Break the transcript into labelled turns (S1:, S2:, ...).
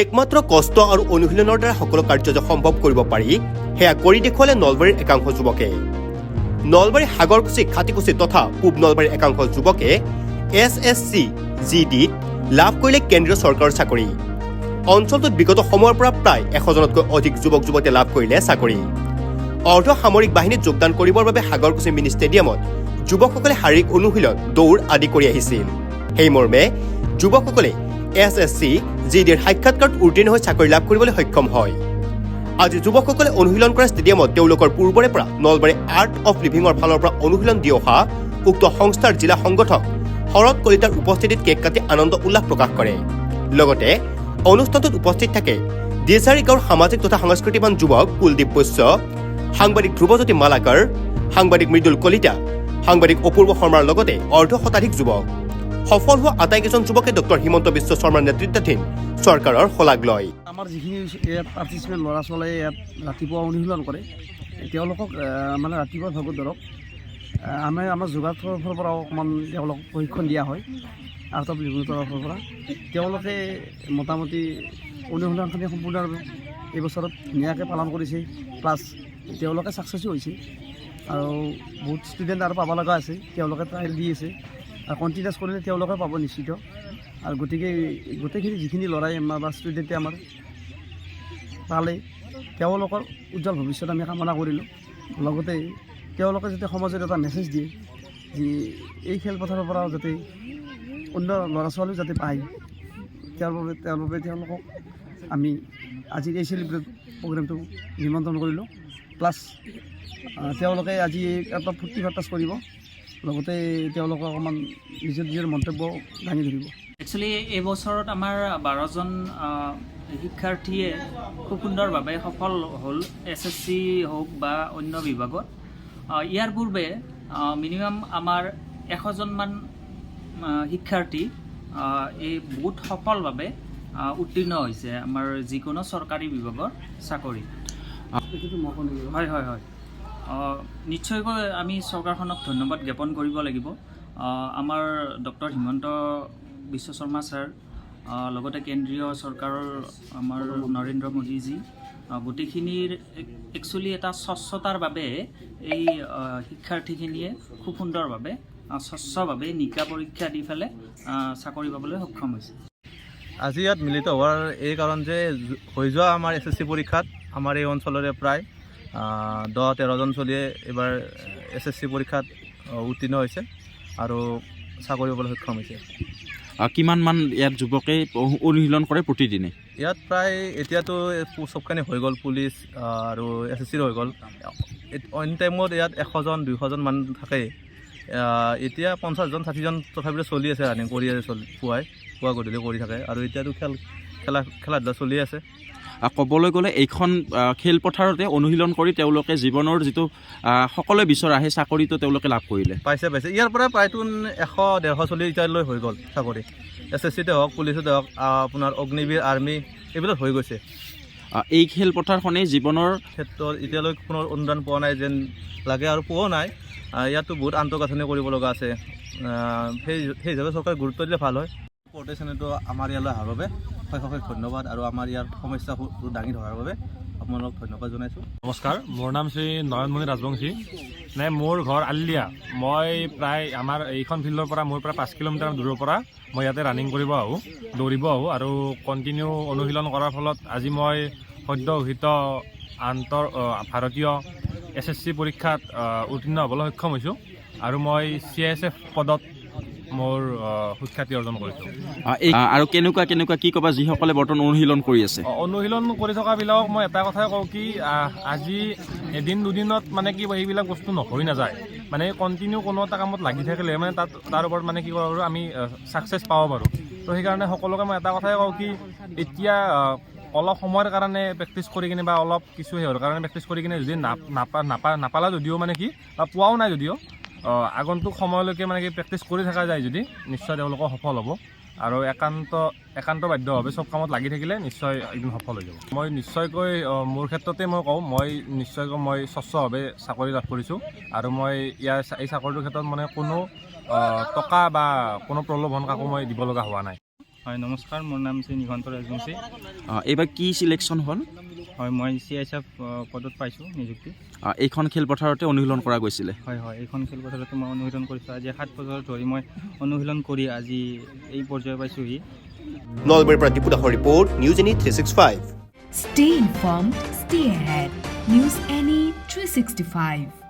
S1: একমাত্ৰ কষ্ট আৰু অনুশীলনৰ দ্বাৰা সকলো কাৰ্য যে সম্ভৱ কৰিব পাৰি সেয়া কৰি দেখুৱালে নলবাৰীৰ একাংশ যুৱকে। নলবাৰী সাগৰকুছি খাটিকুছি তথা পূব নলবাৰীৰ একাংশ যুৱকে SSC GDত লাভ কৰিলে কেন্দ্ৰীয় চৰকাৰৰ চাকৰি। অঞ্চলটোত বিগত সময়ৰ পৰা প্ৰায় 100জনতকৈ অধিক যুৱক যুৱতীয়ে লাভ কৰিলে চাকৰি। অৰ্ধ সামৰিক বাহিনীত যোগদান কৰিবৰ বাবে সাগৰকুছি মিনি ষ্টেডিয়ামত যুৱকসকলে শাৰীৰিক অনুশীলন দৌৰ আদি কৰি আহিছিল। সেই মৰ্মে যুৱকসকলে SSC GDৰ সাক্ষাৎকাৰত উত্তীৰ্ণ হৈ চাকৰি লাভ কৰিবলৈ সক্ষম হয়। আজি যুৱকসকলে অনুশীলন কৰা ষ্টেডিয়ামত তেওঁলোকৰ পূৰ্বৰে পৰা নলবাৰী আৰ্ট অফ লিভিঙৰ ফালৰ পৰা অনুশীলন দি অহা উক্ত সংস্থাৰ জিলা সংগঠক শৰৎ কলিতাৰ উপস্থিতিত কেক কাটি আনন্দ উল্লাস প্ৰকাশ কৰে। লগতে অনুষ্ঠানটোত উপস্থিত থাকে দিছাৰী গাঁৱৰ সামাজিক তথা সাংস্কৃতিবান যুৱক কুলদীপ বৈশ্য, সাংবাদিক ধ্ৰুৱজ্যোতি মালাকাৰ, সাংবাদিক মৃদুল কলিতা, সাংবাদিক অপূৰ্ব শৰ্মাৰ লগতে অৰ্ধ শতাধিক যুৱক। সফল হোৱা আটাইকেইজন যুৱকে ডক্টৰ হিমন্ত বিশ্ব শৰ্মাৰ নেতৃত্বাধীন চৰকাৰৰ শলাগ লয়।
S2: আমাৰ যিখিনি ইয়াত পাৰ্টিচিপেণ্ট ল'ৰা ছোৱালীয়ে ইয়াত ৰাতিপুৱা অনুশীলন কৰে, তেওঁলোকক মানে ৰাতিপুৱা ভাগত ধৰক আমাৰ যোগাৰ তৰফৰ পৰাও অকণমান তেওঁলোকক প্ৰশিক্ষণ দিয়া হয়। আৰ্ট অফ লিভিঙৰ তৰফৰ পৰা তেওঁলোকে মোটামুটি অনুশীলনখিনি সম্পূৰ্ণ এই বছৰত ধুনীয়াকৈ পালন কৰিছে, প্লাছ তেওঁলোকে ছাকচেছো হৈছে আৰু বহুত ষ্টুডেণ্ট আৰু পাব লগা আছে, তেওঁলোকে ট্ৰায়েল দি আছে আৰু কণ্টিনিউছ কৰিলে তেওঁলোকে পাব নিশ্চিত। আৰু গতিকে গোটেইখিনি যিখিনি ল'ৰাই আমাৰ বা ষ্টুডেণ্টে আমাৰ পালে তেওঁলোকৰ উজ্জ্বল ভৱিষ্যত আমি কামনা কৰিলোঁ। লগতে তেওঁলোকে যাতে সমাজত এটা মেছেজ দিয়ে যে এই খেলপথাৰৰ পৰাও যাতে অন্য ল'ৰা ছোৱালীও যাতে পায়, তেওঁৰ বাবে তেওঁলোকক আমি আজিৰ এই চেলিব্ৰেট প্ৰগ্ৰেমটো নিমন্ত্ৰণ কৰিলোঁ। প্লাছ তেওঁলোকে আজি এটা ফূৰ্তি ফাৰ্তাছ কৰিব, লগতে তেওঁলোকে অকণমান নিজৰ মন্তব্য দাঙি ধৰিব।
S3: একচুৱেলি এই বছৰত আমাৰ 12জন শিক্ষাৰ্থীয়ে খুব সুন্দৰভাৱে সফল হ'ল, SSC হওক বা অন্য বিভাগত। ইয়াৰ পূৰ্বে মিনিমাম আমাৰ 100জনমান শিক্ষাৰ্থী এই বহুত সফলভাৱে উত্তীৰ্ণ হৈছে আমাৰ যিকোনো চৰকাৰী বিভাগৰ চাকৰি। হয় হয় হয় নিশ্চয়কৈ আমি চৰকাৰখনক ধন্যবাদ জ্ঞাপন কৰিব লাগিব। আমাৰ ডক্টৰ হিমন্ত বিশ্ব শৰ্মা ছাৰ, লগতে কেন্দ্ৰীয় চৰকাৰৰ আমাৰ নৰেন্দ্ৰ মোদীজী, গোটেইখিনিৰ একচুৱেলি এটা স্বচ্ছতাৰ বাবে এই শিক্ষাৰ্থীখিনিয়ে খুব সুন্দৰভাৱে স্বচ্ছভাৱে নিকা পৰীক্ষা দি পেলাই চাকৰি পাবলৈ সক্ষম হৈছে।
S4: আজি ইয়াত মিলিত হোৱাৰ এই কাৰণ যে হৈ যোৱা আমাৰ SSC পৰীক্ষাত আমাৰ এই অঞ্চলৰে প্ৰায় 10-13জন চলিয়ে এইবাৰ SSC পৰীক্ষাত উত্তীৰ্ণ হৈছে আৰু চাকৰি পাবলৈ সক্ষম হৈছে।
S5: কিমানমান ইয়াত যুৱকে অনুশীলন কৰে প্ৰতিদিনে?
S4: ইয়াত প্ৰায় এতিয়াতো চবখিনি হৈ গ'ল, পুলিচ আৰু SSCৰ হৈ গ'ল। অইন টাইমত ইয়াত 100জন-200জন মান থাকে। এতিয়া 50জন 60জন তথাপিতো চলি আছে, ৰানিং কৰি আছে, পুৱা গধূলি কৰি থাকে। আৰু এতিয়াতো খেলা ধূলা চলি আছে।
S5: ক'বলৈ গ'লে এইখন খেলপথাৰতে অনুশীলন কৰি তেওঁলোকে জীৱনৰ যিটো সকলোৱে বিচৰা সেই চাকৰিটো তেওঁলোকে লাভ কৰিলে,
S4: পাইছে। ইয়াৰ পৰা প্ৰায়তো 100-150 চলি এতিয়ালৈ হৈ গ'ল চাকৰি। SSCতে হওক, পুলিচতে হওক, আপোনাৰ অগ্নিবীৰ, আৰ্মি এইবিলাক হৈ গৈছে।
S5: এই খেলপথাৰখনেই জীৱনৰ
S4: ক্ষেত্ৰত এতিয়ালৈ কোনো অনুদান পোৱা নাই যেন লাগে আৰু পোৱাও নাই। ইয়াতো বহুত আন্তঃগাঁথনি কৰিব লগা আছে। সেই হিচাপে চৰকাৰে গুৰুত্ব দিলে ভাল হয়। প্ৰতিষ্ঠানটো আমাৰ ইয়ালৈ অহাৰ বাবে অশেষ ধন্যবাদ আৰু আমাৰ ইয়াৰ সমস্যাবোৰ দাঙি ধৰাৰ বাবে আপোনালোকক ধন্যবাদ জনাইছোঁ।
S6: নমস্কাৰ, মোৰ নাম শ্ৰী নয়নমণি ৰাজবংশী। মোৰ ঘৰ আলিয়া। মই প্ৰায় আমাৰ এইখন ফিল্ডৰ পৰা মোৰ প্ৰায় 5 কিলোমিটাৰ দূৰৰ পৰা মই ইয়াতে ৰানিং কৰিব আহোঁ, দৌৰিব আহোঁ আৰু কণ্টিনিউ অনুশীলন কৰাৰ ফলত আজি মই সদ্য ঘোষিত ভাৰতীয় SSC পৰীক্ষাত উত্তীৰ্ণ হ'বলৈ সক্ষম হৈছোঁ আৰু মই CISF পদত মোৰ সুখ্যাতি অৰ্জন কৰিছোঁ।
S5: আৰু কেনেকুৱা কি ক'বা যিসকলে বৰ্তমান অনুশীলন কৰি আছে?
S6: অনুশীলন কৰি থকাবিলাকক মই এটা কথাই কওঁ কি আজি এদিন দুদিনত মানে কি সেইবিলাক বস্তু হৈ নাযায়, মানে কণ্টিনিউ কোনো এটা কামত লাগি থাকিলে মানে তাৰ ওপৰত মানে কি কৰিব পাৰোঁ, আমি ছাকচেছ পাব পাৰোঁ। তো সেইকাৰণে সকলোকে মই এটা কথাই কওঁ কি এতিয়া অলপ সময়ৰ কাৰণে প্ৰেক্টিছ কৰি কিনে বা অলপ কিছু হেৰিৰ কাৰণে প্ৰেক্টিছ কৰি কিনে যদি নাপালা যদিও মানে কি বা পোৱাও নাই যদিও আগন্তুক সময়লৈকে মানে কি প্ৰেক্টিছ কৰি থকা যায় যদি নিশ্চয় তেওঁলোকৰ সফল হ'ব। আৰু একান্তবাদ্যভাৱে চব কামত লাগি থাকিলে নিশ্চয় একদিন সফল হৈ যাব। মই নিশ্চয়কৈ মোৰ ক্ষেত্ৰতে মই কওঁ, মই স্বচ্ছভাৱে চাকৰি লাভ কৰিছোঁ আৰু মই এই চাকৰিটোৰ ক্ষেত্ৰত মানে কোনো টকা বা কোনো প্ৰলোভন কাকো মই দিব লগা হোৱা নাই।
S7: হয় নমস্কাৰ, মোৰ নাম শ্ৰী নিগন্ত ৰাজবংশী।
S5: এইবাৰ কি চিলেকশ্যন হ'ল?
S7: হয়, মই CISF পদত পাইছোঁ নিযুক্তি।
S5: এইখন খেলপথাৰতে অনুশীলন কৰা গৈছিলে?
S7: হয় হয়, এইখন খেলপথাৰতে মই অনুশীলন কৰিছোঁ। আজি 7 বছৰ ধৰি মই অনুশীলন কৰি আজি এই পৰ্যায় পাইছোঁহি।
S1: নলবাৰীৰ পৰা দীপু দাসৰ report, news any 365।
S8: Stay informed, stay ahead. News Any 365.